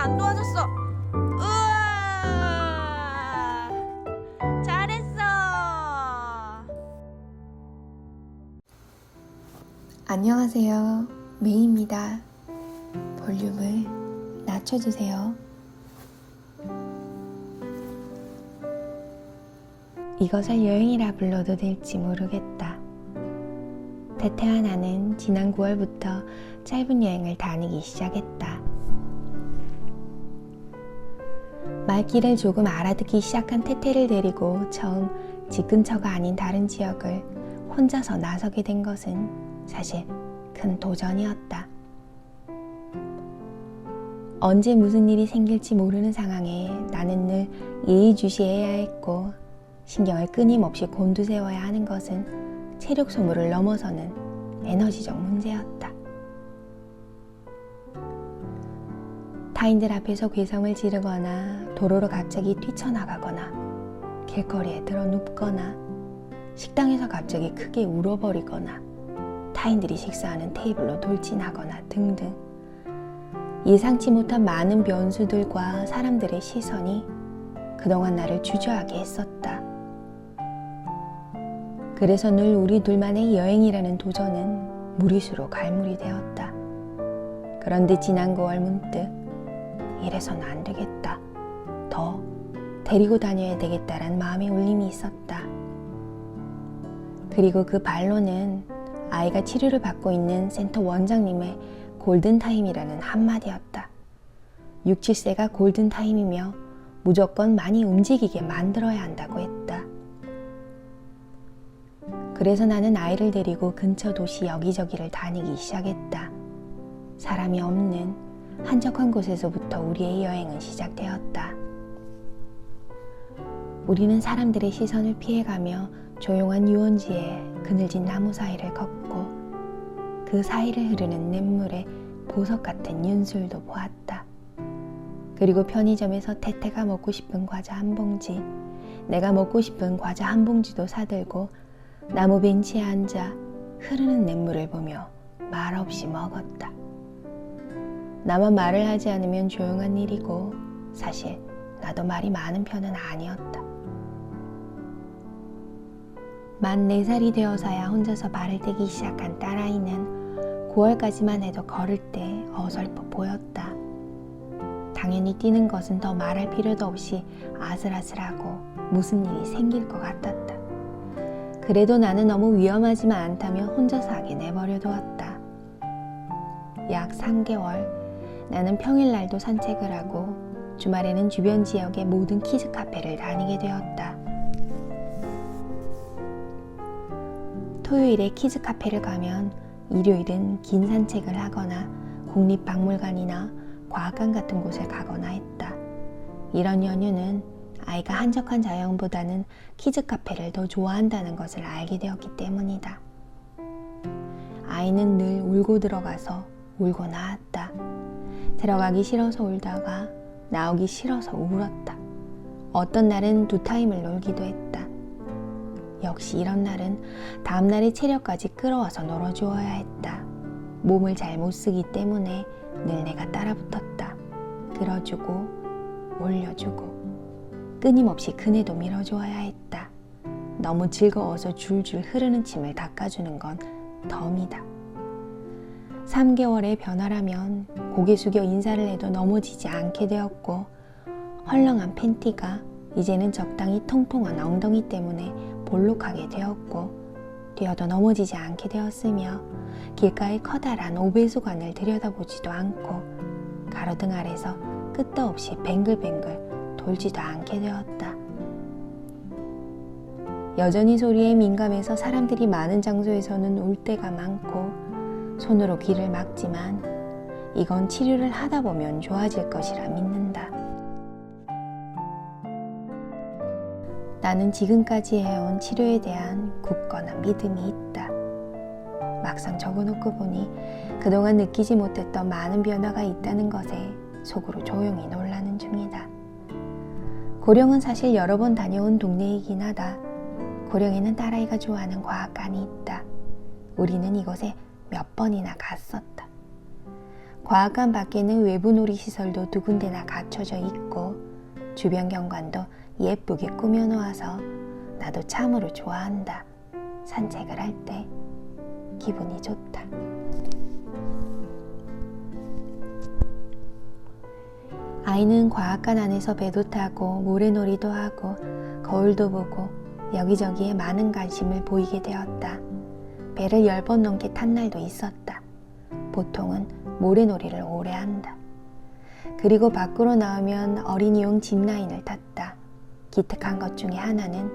안 도와줬어. 으아! 잘했어. 안녕하세요. 메이입니다. 볼륨을 낮춰주세요. 이것을 여행이라 불러도 될지 모르겠다. 태태와 나는 지난 9월부터 짧은 여행을 다니기 시작했다. 말귀를 조금 알아듣기 시작한 태태를 데리고 처음 집 근처가 아닌 다른 지역을 혼자서 나서게 된 것은 사실 큰 도전이었다. 언제 무슨 일이 생길지 모르는 상황에 나는 늘 예의주시해야 했고 신경을 끊임없이 곤두세워야 하는 것은 체력 소모를 넘어서는 에너지적 문제였다. 타인들 앞에서 괴성을 지르거나 도로로 갑자기 뛰쳐나가거나 길거리에 들어 눕거나 식당에서 갑자기 크게 울어버리거나 타인들이 식사하는 테이블로 돌진하거나 등등 예상치 못한 많은 변수들과 사람들의 시선이 그동안 나를 주저하게 했었다. 그래서 늘 우리 둘만의 여행이라는 도전은 무리수로 갈무리 되었다. 그런데 지난 9월 문득 이래서는 안 되겠다. 더 데리고 다녀야 되겠다란 마음의 울림이 있었다. 그리고 그 반론은 아이가 치료를 받고 있는 센터 원장님의 골든타임이라는 한마디였다. 6, 7세가 골든타임이며 무조건 많이 움직이게 만들어야 한다고 했다. 그래서 나는 아이를 데리고 근처 도시 여기저기를 다니기 시작했다. 사람이 없는 한적한 곳에서부터 우리의 여행은 시작되었다. 우리는 사람들의 시선을 피해가며 조용한 유원지에 그늘진 나무 사이를 걷고 그 사이를 흐르는 냇물에 보석 같은 윤술도 보았다. 그리고 편의점에서 태태가 먹고 싶은 과자 한 봉지, 내가 먹고 싶은 과자 한 봉지도 사들고 나무 벤치에 앉아 흐르는 냇물을 보며 말없이 먹었다. 나만 말을 하지 않으면 조용한 일이고 사실 나도 말이 많은 편은 아니었다. 만 4살이 되어서야 혼자서 발을 떼기 시작한 딸아이는 9월까지만 해도 걸을 때 어설퍼 보였다. 당연히 뛰는 것은 더 말할 필요도 없이 아슬아슬하고 무슨 일이 생길 것 같았다. 그래도 나는 너무 위험하지만 않다며 혼자서 하게 내버려 두었다. 약 3개월 나는 평일날도 산책을 하고 주말에는 주변 지역의 모든 키즈 카페를 다니게 되었다. 토요일에 키즈 카페를 가면 일요일은 긴 산책을 하거나 국립박물관이나 과학관 같은 곳을 가거나 했다. 이런 연휴는 아이가 한적한 자연보다는 키즈 카페를 더 좋아한다는 것을 알게 되었기 때문이다. 아이는 늘 울고 들어가서 울고 나왔다. 들어가기 싫어서 울다가 나오기 싫어서 울었다. 어떤 날은 2타임을 놀기도 했다. 역시 이런 날은 다음날의 체력까지 끌어와서 놀아주어야 했다. 몸을 잘 못 쓰기 때문에 늘 내가 따라붙었다. 끌어주고 올려주고 끊임없이 그네도 밀어주어야 했다. 너무 즐거워서 줄줄 흐르는 침을 닦아주는 건 덤이다. 3개월의 변화라면 고개 숙여 인사를 해도 넘어지지 않게 되었고 헐렁한 팬티가 이제는 적당히 통통한 엉덩이 때문에 볼록하게 되었고 뛰어도 넘어지지 않게 되었으며 길가의 커다란 오배수관을 들여다보지도 않고 가로등 아래서 끝도 없이 뱅글뱅글 돌지도 않게 되었다. 여전히 소리에 민감해서 사람들이 많은 장소에서는 울 때가 많고 손으로 귀를 막지만 이건 치료를 하다 보면 좋아질 것이라 믿는다. 나는 지금까지 해온 치료에 대한 굳건한 믿음이 있다. 막상 적어놓고 보니 그동안 느끼지 못했던 많은 변화가 있다는 것에 속으로 조용히 놀라는 중이다. 고령은 사실 여러 번 다녀온 동네이긴 하다. 고령에는 딸아이가 좋아하는 과학관이 있다. 우리는 이곳에 몇 번이나 갔었다. 과학관 밖에는 외부 놀이시설도 두 군데나 갖춰져 있고 주변 경관도 예쁘게 꾸며놓아서 나도 참으로 좋아한다. 산책을 할 때 기분이 좋다. 아이는 과학관 안에서 배도 타고 모래놀이도 하고 거울도 보고 여기저기에 많은 관심을 보이게 되었다. 배를 10번 넘게 탄 날도 있었다. 보통은 모래놀이를 오래 한다. 그리고 밖으로 나오면 어린이용 짚라인을 탔다. 기특한 것 중에 하나는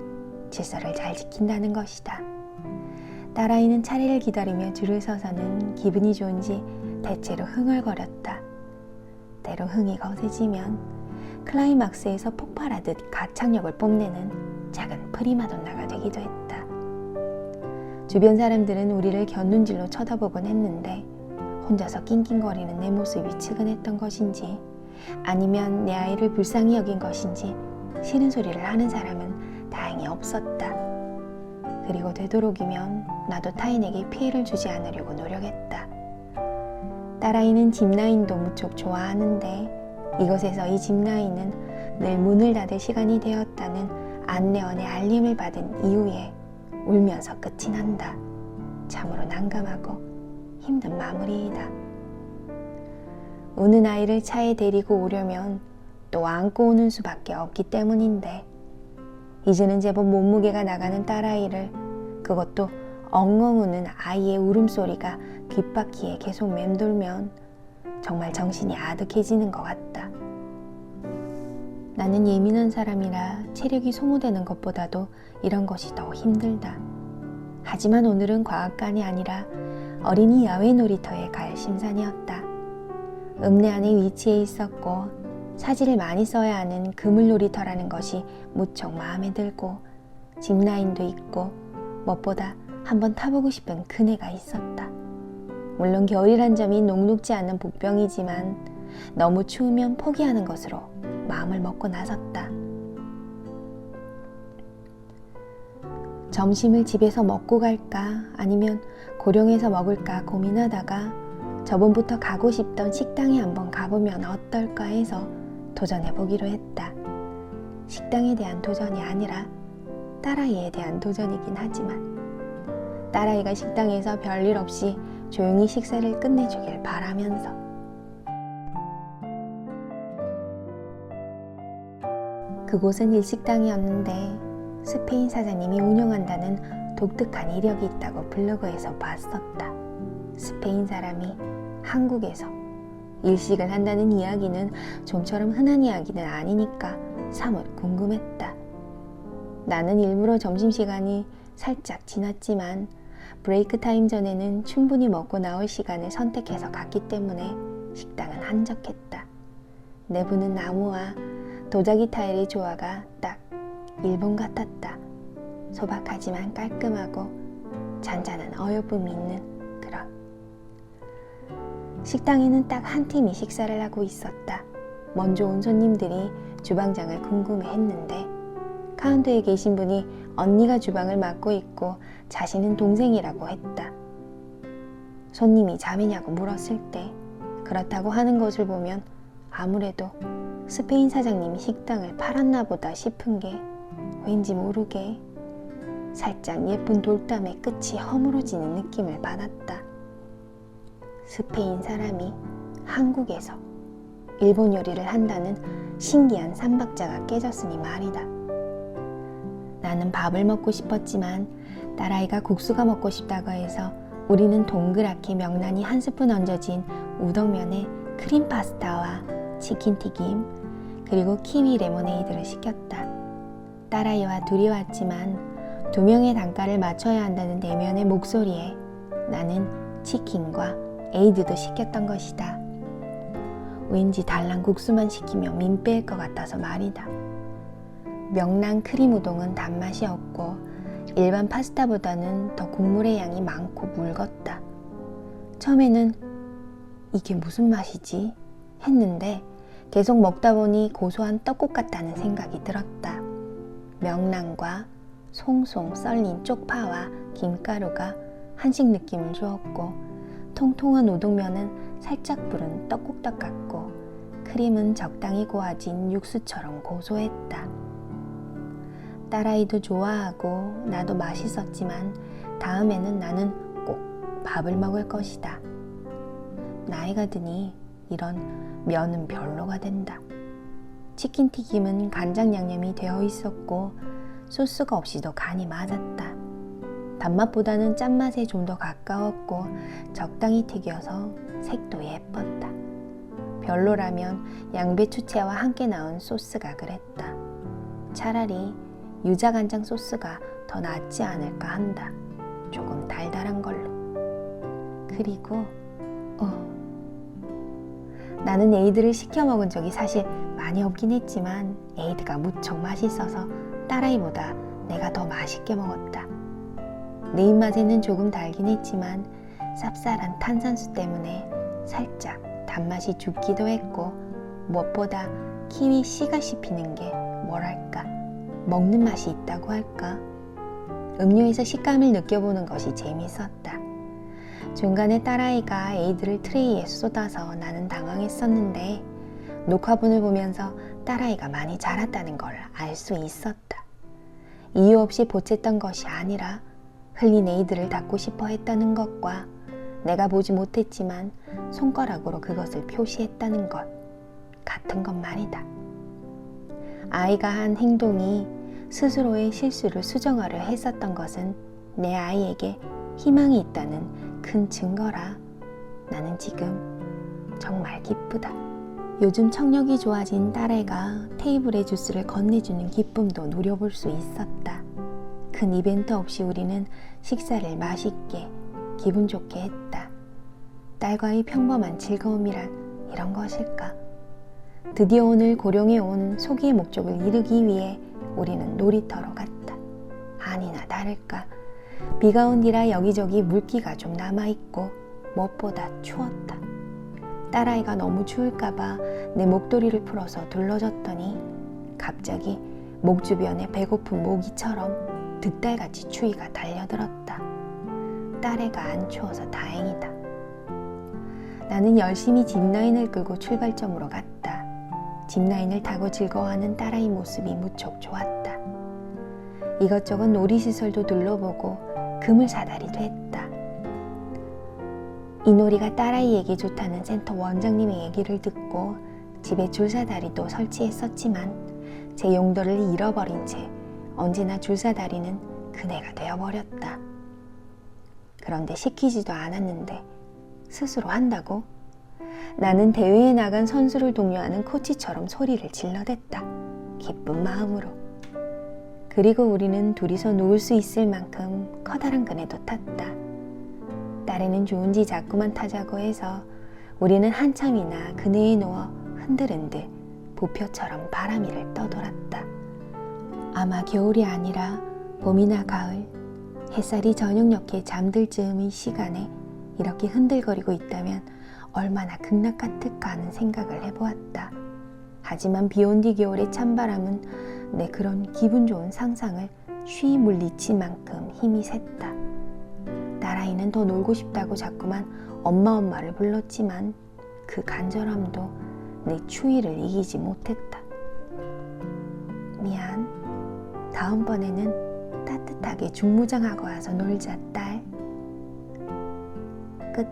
질서를 잘 지킨다는 것이다. 딸아이는 차례를 기다리며 줄을 서서는 기분이 좋은지 대체로 흥얼거렸다. 때로 흥이 거세지면 클라이막스에서 폭발하듯 가창력을 뽐내는 작은 프리마돈나가 되기도 했다. 주변 사람들은 우리를 곁눈질로 쳐다보곤 했는데 혼자서 낑낑거리는 내 모습이 측은했던 것인지 아니면 내 아이를 불쌍히 여긴 것인지 싫은 소리를 하는 사람은 다행히 없었다. 그리고 되도록이면 나도 타인에게 피해를 주지 않으려고 노력했다. 딸아이는 짚라인도 무척 좋아하는데 이곳에서 이 짚라인은 늘 문을 닫을 시간이 되었다는 안내원의 알림을 받은 이후에 울면서 끝이 난다. 참으로 난감하고 힘든 마무리이다. 우는 아이를 차에 데리고 오려면 또 안고 오는 수밖에 없기 때문인데 이제는 제법 몸무게가 나가는 딸아이를 그것도 엉엉 우는 아이의 울음소리가 귓바퀴에 계속 맴돌면 정말 정신이 아득해지는 것 같다. 나는 예민한 사람이라 체력이 소모되는 것보다도 이런 것이 더 힘들다. 하지만 오늘은 과학관이 아니라 어린이 야외 놀이터에 갈 심산이었다. 읍내 안에 위치해 있었고 사지를 많이 써야 하는 그물 놀이터라는 것이 무척 마음에 들고 짚라인도 있고 무엇보다 한번 타보고 싶은 그네가 있었다. 물론 겨울이란 점이 녹록지 않은 복병이지만 너무 추우면 포기하는 것으로 마음을 먹고 나섰다. 점심을 집에서 먹고 갈까 아니면 고령에서 먹을까 고민하다가 저번부터 가고 싶던 식당에 한번 가보면 어떨까 해서 도전해보기로 했다. 식당에 대한 도전이 아니라 딸아이에 대한 도전이긴 하지만 딸아이가 식당에서 별일 없이 조용히 식사를 끝내주길 바라면서 그곳은 일식당이었는데 스페인 사장님이 운영한다는 독특한 이력이 있다고 블로그에서 봤었다. 스페인 사람이 한국에서 일식을 한다는 이야기는 좀처럼 흔한 이야기는 아니니까 사뭇 궁금했다. 나는 일부러 점심시간이 살짝 지났지만 브레이크 타임 전에는 충분히 먹고 나올 시간을 선택해서 갔기 때문에 식당은 한적했다. 내부는 나무와 도자기 타일의 조화가 딱 일본 같았다. 소박하지만 깔끔하고 잔잔한 어여쁨이 있는 그런. 식당에는 딱 한 팀이 식사를 하고 있었다. 먼저 온 손님들이 주방장을 궁금해했는데 카운터에 계신 분이 언니가 주방을 맡고 있고 자신은 동생이라고 했다. 손님이 자매냐고 물었을 때 그렇다고 하는 것을 보면 아무래도 스페인 사장님이 식당을 팔았나 보다 싶은 게 왠지 모르게 살짝 예쁜 돌담의 끝이 허물어지는 느낌을 받았다. 스페인 사람이 한국에서 일본 요리를 한다는 신기한 삼박자가 깨졌으니 말이다. 나는 밥을 먹고 싶었지만 딸아이가 국수가 먹고 싶다고 해서 우리는 동그랗게 명란이 한 스푼 얹어진 우동면에 크림 파스타와 치킨튀김 그리고 키위 레모네이드를 시켰다. 딸아이와 둘이 왔지만 2명의 단가를 맞춰야 한다는 내면의 목소리에 나는 치킨과 에이드도 시켰던 것이다. 왠지 달랑 국수만 시키면 민 빼일 것 같아서 말이다. 명란 크림 우동은 단맛이 없고 일반 파스타보다는 더 국물의 양이 많고 묽었다. 처음에는 이게 무슨 맛이지? 했는데 계속 먹다 보니 고소한 떡국 같다는 생각이 들었다. 명란과 송송 썰린 쪽파와 김가루가 한식 느낌을 주었고 통통한 우동면은 살짝 부른 떡국떡 같고 크림은 적당히 고아진 육수처럼 고소했다. 딸아이도 좋아하고 나도 맛있었지만 다음에는 나는 꼭 밥을 먹을 것이다. 나이가 드니 이런 면은 별로가 된다. 치킨튀김은 간장 양념이 되어 있었고 소스가 없이도 간이 맞았다. 단맛보다는 짠맛에 좀 더 가까웠고 적당히 튀겨서 색도 예뻤다. 별로라면 양배추채와 함께 나온 소스가 그랬다. 차라리 유자간장 소스가 더 낫지 않을까 한다. 조금 달달한 걸로. 그리고 나는 에이드를 시켜 먹은 적이 사실 많이 없긴 했지만 에이드가 무척 맛있어서 딸아이보다 내가 더 맛있게 먹었다. 내 입맛에는 조금 달긴 했지만 쌉쌀한 탄산수 때문에 살짝 단맛이 죽기도 했고 무엇보다 키위 씨가 씹히는 게 뭐랄까 먹는 맛이 있다고 할까 음료에서 식감을 느껴보는 것이 재밌었다. 중간에 딸아이가 에이드를 트레이에 쏟아서 나는 당황했었는데 녹화본을 보면서 딸아이가 많이 자랐다는 걸 알 수 있었다. 이유 없이 보챘던 것이 아니라 흘린 에이드를 닦고 싶어 했다는 것과 내가 보지 못했지만 손가락으로 그것을 표시했다는 것 같은 것 말이다. 아이가 한 행동이 스스로의 실수를 수정하려 했었던 것은 내 아이에게 희망이 있다는 큰 증거라 나는 지금 정말 기쁘다. 요즘 청력이 좋아진 딸애가 테이블에 주스를 건네주는 기쁨도 누려볼 수 있었다. 큰 이벤트 없이 우리는 식사를 맛있게 기분 좋게 했다. 딸과의 평범한 즐거움이란 이런 것일까? 드디어 오늘 고령에 온 소기의 목적을 이루기 위해 우리는 놀이터로 갔다. 아니나 다를까 비가 온 뒤라 여기저기 물기가 좀 남아있고 무엇보다 추웠다. 딸아이가 너무 추울까봐 내 목도리를 풀어서 둘러줬더니 갑자기 목 주변에 배고픈 모기처럼 득달같이 추위가 달려들었다. 딸애가 안 추워서 다행이다. 나는 열심히 짚라인을 끌고 출발점으로 갔다. 짚라인을 타고 즐거워하는 딸아이 모습이 무척 좋았다. 이것저것 놀이시설도 둘러보고 그물 사다리도 했다. 이 놀이가 딸아이에게 좋다는 센터 원장님의 얘기를 듣고 집에 줄사다리도 설치했었지만 제 용도를 잃어버린 채 언제나 줄사다리는 그네가 되어버렸다. 그런데 시키지도 않았는데 스스로 한다고? 나는 대회에 나간 선수를 독려하는 코치처럼 소리를 질러댔다. 기쁜 마음으로. 그리고 우리는 둘이서 누울 수 있을 만큼 커다란 그네도 탔다. 딸애는 좋은지 자꾸만 타자고 해서 우리는 한참이나 그네에 누워 흔들흔들 부표처럼 바람이를 떠돌았다. 아마 겨울이 아니라 봄이나 가을, 햇살이 저녁녘에 잠들 즈음의 시간에 이렇게 흔들거리고 있다면 얼마나 극락 같을까 하는 생각을 해보았다. 하지만 비온 뒤 겨울의 찬바람은 내 그런 기분 좋은 상상을 쉬이 물리칠 만큼 힘이 셌다. 딸아이는 더 놀고 싶다고 자꾸만 엄마를 불렀지만 그 간절함도 내 추위를 이기지 못했다. 미안. 다음번에는 따뜻하게 중무장하고 와서 놀자, 딸. 끝.